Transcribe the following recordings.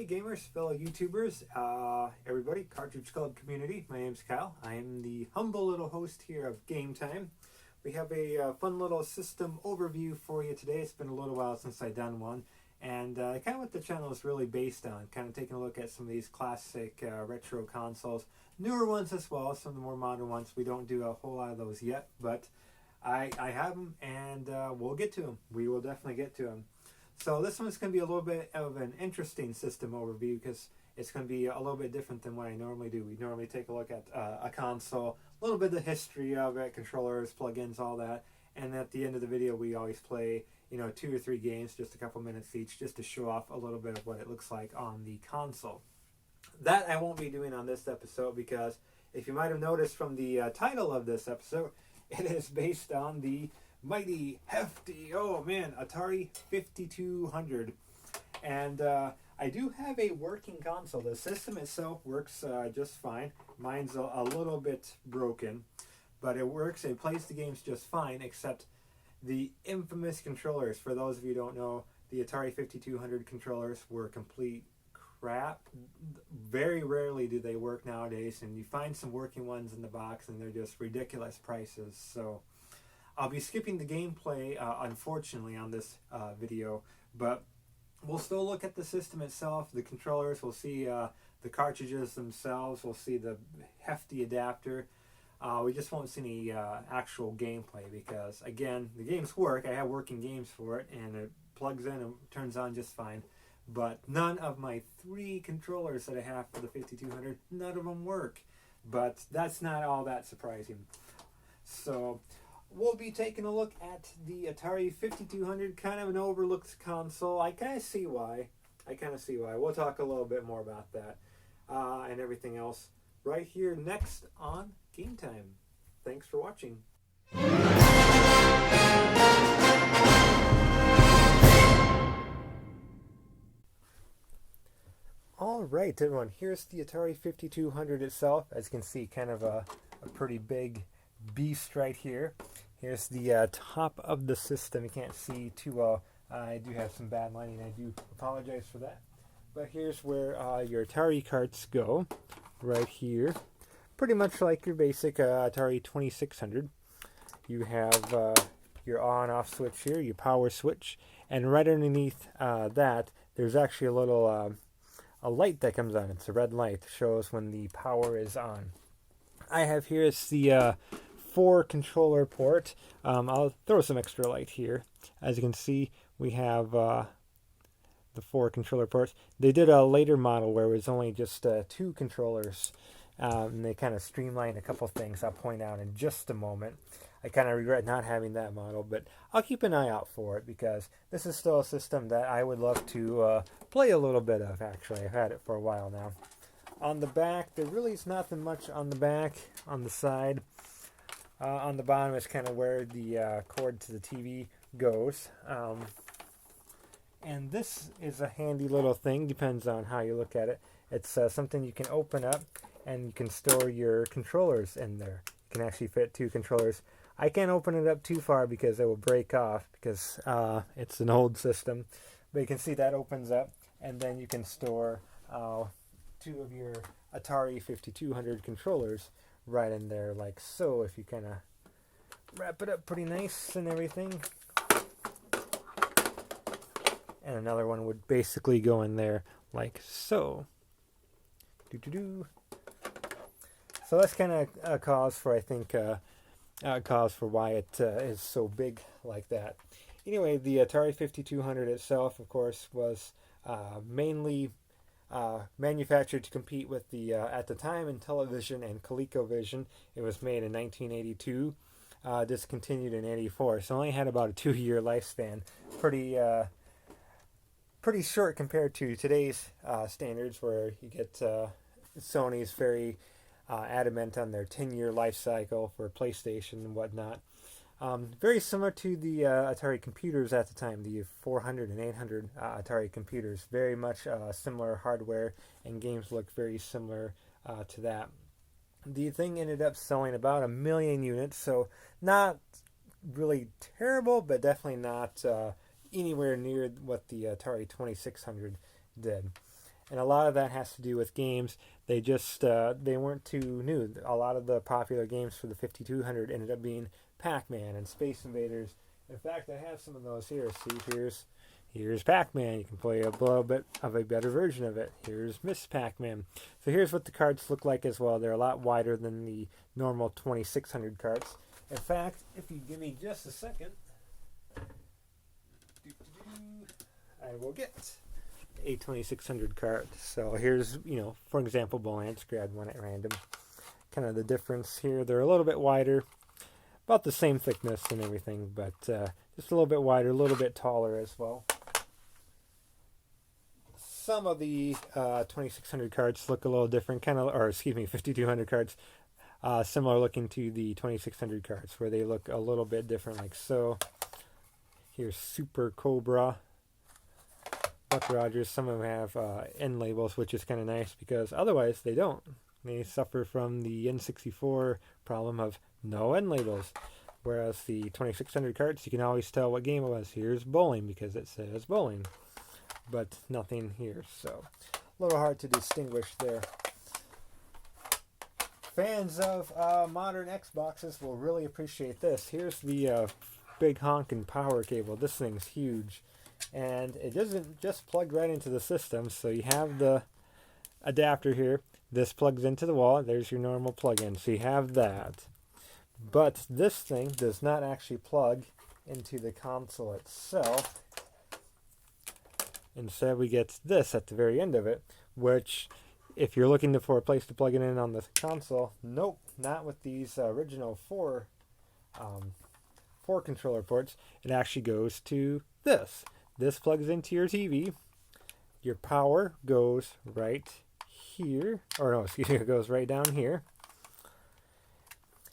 Hey gamers, fellow YouTubers, everybody, Cartridge Club community, my name's Kyle. I am the humble little host here of Game Time. We have a fun little system overview for you today. It's been a little while since I've done one, and kind of what the channel is really based on, kind of taking a look at some of these classic retro consoles, newer ones as well, some of the more modern ones. We don't do a whole lot of those yet, but I have them, and we'll get to them. We will definitely get to them. So this one's going to be a little bit of an interesting system overview because it's going to be a little bit different than what I normally do. We normally take a look at a console, a little bit of the history of it, controllers, plugins, all that. And at the end of the video, we always play, 2 or 3 games, just a couple minutes each, just to show off a little bit of what it looks like on the console. That I won't be doing on this episode because if you might have noticed from the title of this episode, it is based on the mighty, hefty, Atari 5200. And I do have a working console. The system itself works just fine. Mine's a little bit broken, but it works. It plays the games just fine, except the infamous controllers. For those of you who don't know, the Atari 5200 controllers were complete crap. Very rarely do they work nowadays, and you find some working ones in the box, and they're just ridiculous prices. So I'll be skipping the gameplay, unfortunately, on this video, but we'll still look at the system itself, the controllers. We'll see the cartridges themselves. We'll see the hefty adapter. We just won't see any actual gameplay because, again, the games work. I have working games for it, and it plugs in and turns on just fine. But none of my 3 controllers that I have for the 5200, none of them work. But that's not all that surprising. So we'll be taking a look at the Atari 5200, kind of an overlooked console. I kind of see why. We'll talk a little bit more about that and everything else right here next on Game Time. Thanks for watching. Alright everyone, here's the Atari 5200 itself. As you can see, kind of a pretty big beast right here. Here's the top of the system. You can't see too well. I do have some bad lighting. I do apologize for that. But here's where your Atari carts go. Right here. Pretty much like your basic Atari 2600. You have your on and off switch here, your power switch. And right underneath that, there's actually a little a light that comes on. It's a red light. Shows when the power is on. I have here is the 4 controller port. I'll throw some extra light here. As you can see, we have the 4 controller ports. They did a later model where it was only just 2 controllers, and they kind of streamlined a couple things I'll point out in just a moment. I kind of regret not having that model, but I'll keep an eye out for it because this is still a system that I would love to play a little bit of, actually. I've had it for a while now. On the back, there really is nothing much on the back. On the side, on the bottom is kind of where the cord to the TV goes. And this is a handy little thing, depends on how you look at it. It's something you can open up and you can store your controllers in there. You can actually fit 2 controllers. I can't open it up too far because it will break off because it's an old system. But you can see that opens up, and then you can store 2 of your Atari 5200 controllers right in there like so, if you kind of wrap it up pretty nice and everything. And another one would basically go in there like so. So that's kind of a cause for, I think, cause for why it is so big like that. Anyway, the Atari 5200 itself, of course, was mainly manufactured to compete with the, at the time, Intellivision and ColecoVision. It was made in 1982, discontinued in 84, so only had about a 2-year lifespan. Pretty short compared to today's standards, where you get Sony's very adamant on their 10-year life cycle for PlayStation and whatnot. Very similar to the Atari computers at the time, the 400 and 800 Atari computers. Very much similar hardware, and games look very similar to that. The thing ended up selling about 1 million units, so not really terrible, but definitely not anywhere near what the Atari 2600 did. And a lot of that has to do with games. They just they weren't too new. A lot of the popular games for the 5200 ended up being Pac-Man and Space Invaders. In fact, I have some of those here. See, here's Pac-Man. You can play a little bit of a better version of it. Here's Miss Pac-Man. So here's what the cards look like as well. They're a lot wider than the normal 2600 cards. In fact, if you give me just a second, I will get a 2600 card. So here's, for example, Blanche, grab one at random. Kind of the difference here. They're a little bit wider, about the same thickness and everything, but just a little bit wider, a little bit taller as well. Some of the 2600 cards look a little different, 5200 cards, similar looking to the 2600 cards, where they look a little bit different, like so. Here's Super Cobra, Buck Rogers. Some of them have end labels, which is kind of nice because otherwise they don't. They suffer from the N64 problem of no end labels. Whereas the 2600 cards, you can always tell what game it was. Here's bowling because it says bowling, but nothing here. So a little hard to distinguish there. Fans of modern Xboxes will really appreciate this. Here's the big honkin' power cable. This thing's huge, and it doesn't just plug right into the system. So you have the adapter here. This plugs into the wall. There's your normal plug-in. So you have that. But this thing does not actually plug into the console itself. Instead, we get this at the very end of it, which, if you're looking for a place to plug it in on the console, nope, not with these original four controller ports. It actually goes to this. This plugs into your TV. Your power goes right here, or no, excuse me, it goes right down here.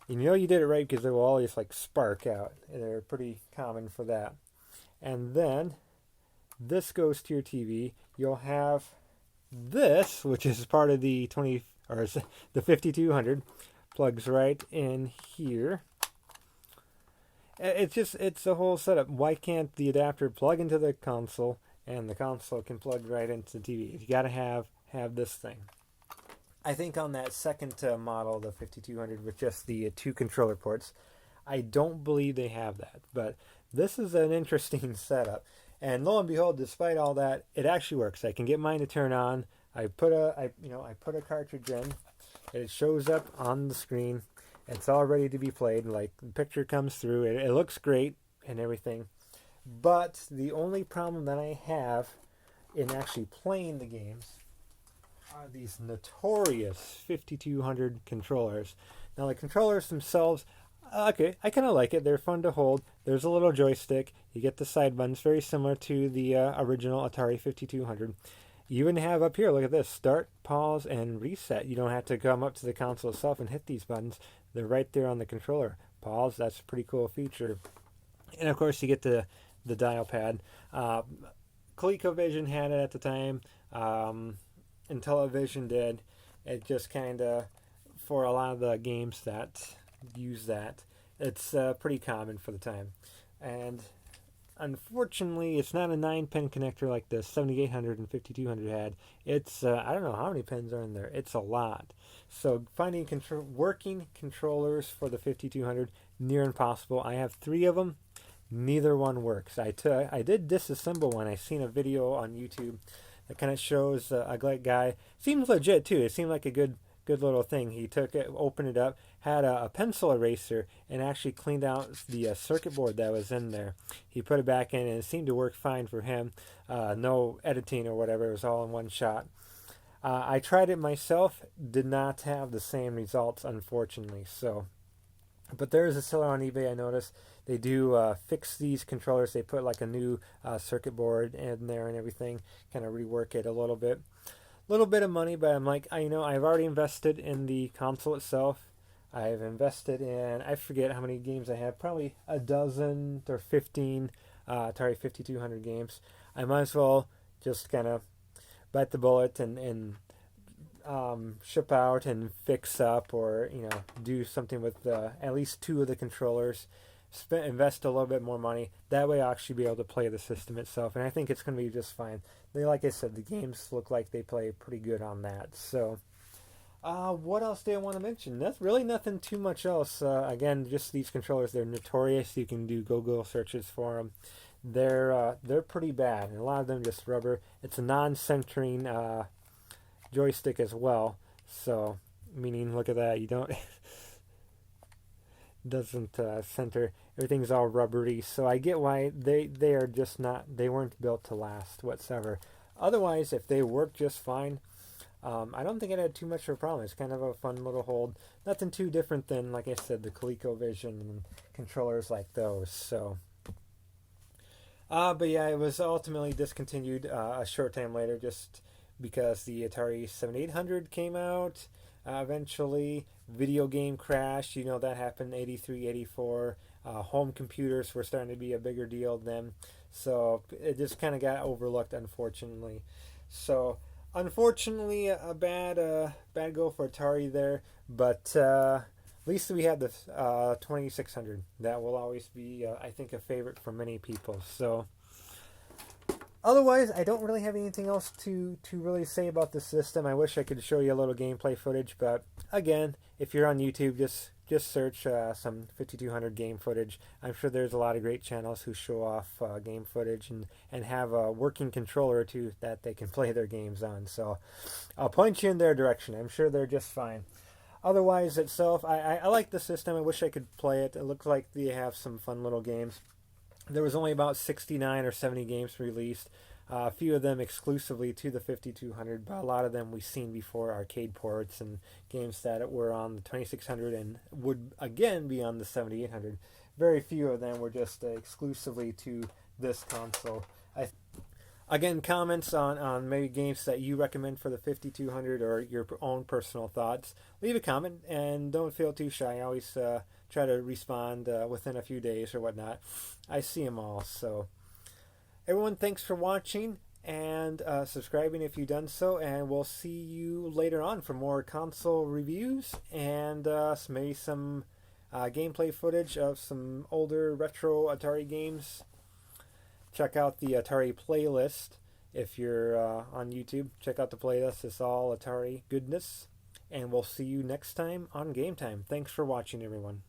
And you did it right because they will always spark out. They're pretty common for that. And then this goes to your TV. You'll have this, which is part of the the 5200, plugs right in here. It's a whole setup. Why can't the adapter plug into the console and the console can plug right into the TV? You got to have this thing. I think on that second model, the 5200, with just the two controller ports, I don't believe they have that. But this is an interesting setup. And lo and behold, despite all that, it actually works. I can get mine to turn on. I put a cartridge in. It shows up on the screen. It's all ready to be played. The picture comes through. It looks great and everything. But the only problem that I have in actually playing the games are these notorious 5200 controllers. Now the controllers themselves, okay, I kind of like it. They're fun to hold. There's a little joystick. You get the side buttons, very similar to the original Atari 5200. You even have up here, look at this, start, pause, and reset. You don't have to come up to the console itself and hit these buttons. They're right there on the controller. Pause, that's a pretty cool feature. And of course you get the dial pad. ColecoVision had it at the time. Intellivision did. It just kind of, for a lot of the games that use that, it's pretty common for the time. And unfortunately, it's not a 9-pin connector like the 7800 and 5200 had. It's, I don't know how many pins are in there. It's a lot. So finding working controllers for the 5200, near impossible. I have 3 of them. Neither one works. I did disassemble one. I seen a video on YouTube that kind of shows a guy. Seems legit too. It seemed like a good little thing. He took it, opened it up, had a pencil eraser, and actually cleaned out the circuit board that was in there. He put it back in, and it seemed to work fine for him. No editing or whatever. It was all in one shot. I tried it myself. Did not have the same results, unfortunately. So, but there is a seller on eBay I noticed. They do fix these controllers. They put a new circuit board in there and everything, kind of rework it a little bit. Little bit of money, but I'm I've already invested in the console itself. I've invested in, I forget how many games I have, probably a dozen or 15 Atari 5200 games. I might as well just kind of bite the bullet and ship out and fix up, or do something with at least 2 of the controllers. invest a little bit more money. That way I'll actually be able to play the system itself, and I think it's going to be just fine. Like I said, the games look like they play pretty good on that. So what else do I want to mention? That's really nothing too much else. Again, just these controllers, they're notorious. You can do Google searches for them. They're pretty bad, and a lot of them just rubber. It's a non-centering joystick as well. So, meaning, look at that. You don't doesn't center. Everything's all rubbery. So I get why they are just not. They weren't built to last whatsoever. Otherwise, if they work just fine, I don't think it had too much of a problem. It's kind of a fun little hold. Nothing too different than, like I said, the ColecoVision and controllers like those. So, but yeah, it was ultimately discontinued a short time later, just because the Atari 7800 came out. Eventually, video game crash. You know that happened in 83, 84. Home computers were starting to be a bigger deal then. So it just kind of got overlooked, unfortunately. So unfortunately, a bad go for Atari there. But at least we had the 2600. That will always be, I think, a favorite for many people. So otherwise, I don't really have anything else to really say about the system. I wish I could show you a little gameplay footage, but again, if you're on YouTube, just search some 5200 game footage. I'm sure there's a lot of great channels who show off game footage and have a working controller or two that they can play their games on. So I'll point you in their direction. I'm sure they're just fine. Otherwise, itself, I like the system. I wish I could play it. It looks like they have some fun little games. There was only about 69 or 70 games released. A few of them exclusively to the 5200, but a lot of them we've seen before, arcade ports and games that were on the 2600 and would again be on the 7800. Very few of them were just exclusively to this console. Again, comments on maybe games that you recommend for the 5200 or your own personal thoughts. Leave a comment and don't feel too shy. I always try to respond within a few days or whatnot. I see them all. So everyone, thanks for watching and subscribing if you've done so. And we'll see you later on for more console reviews and maybe some gameplay footage of some older retro Atari games. Check out the Atari playlist if you're on YouTube. Check out the playlist. It's all Atari goodness. And we'll see you next time on Game Time. Thanks for watching, everyone.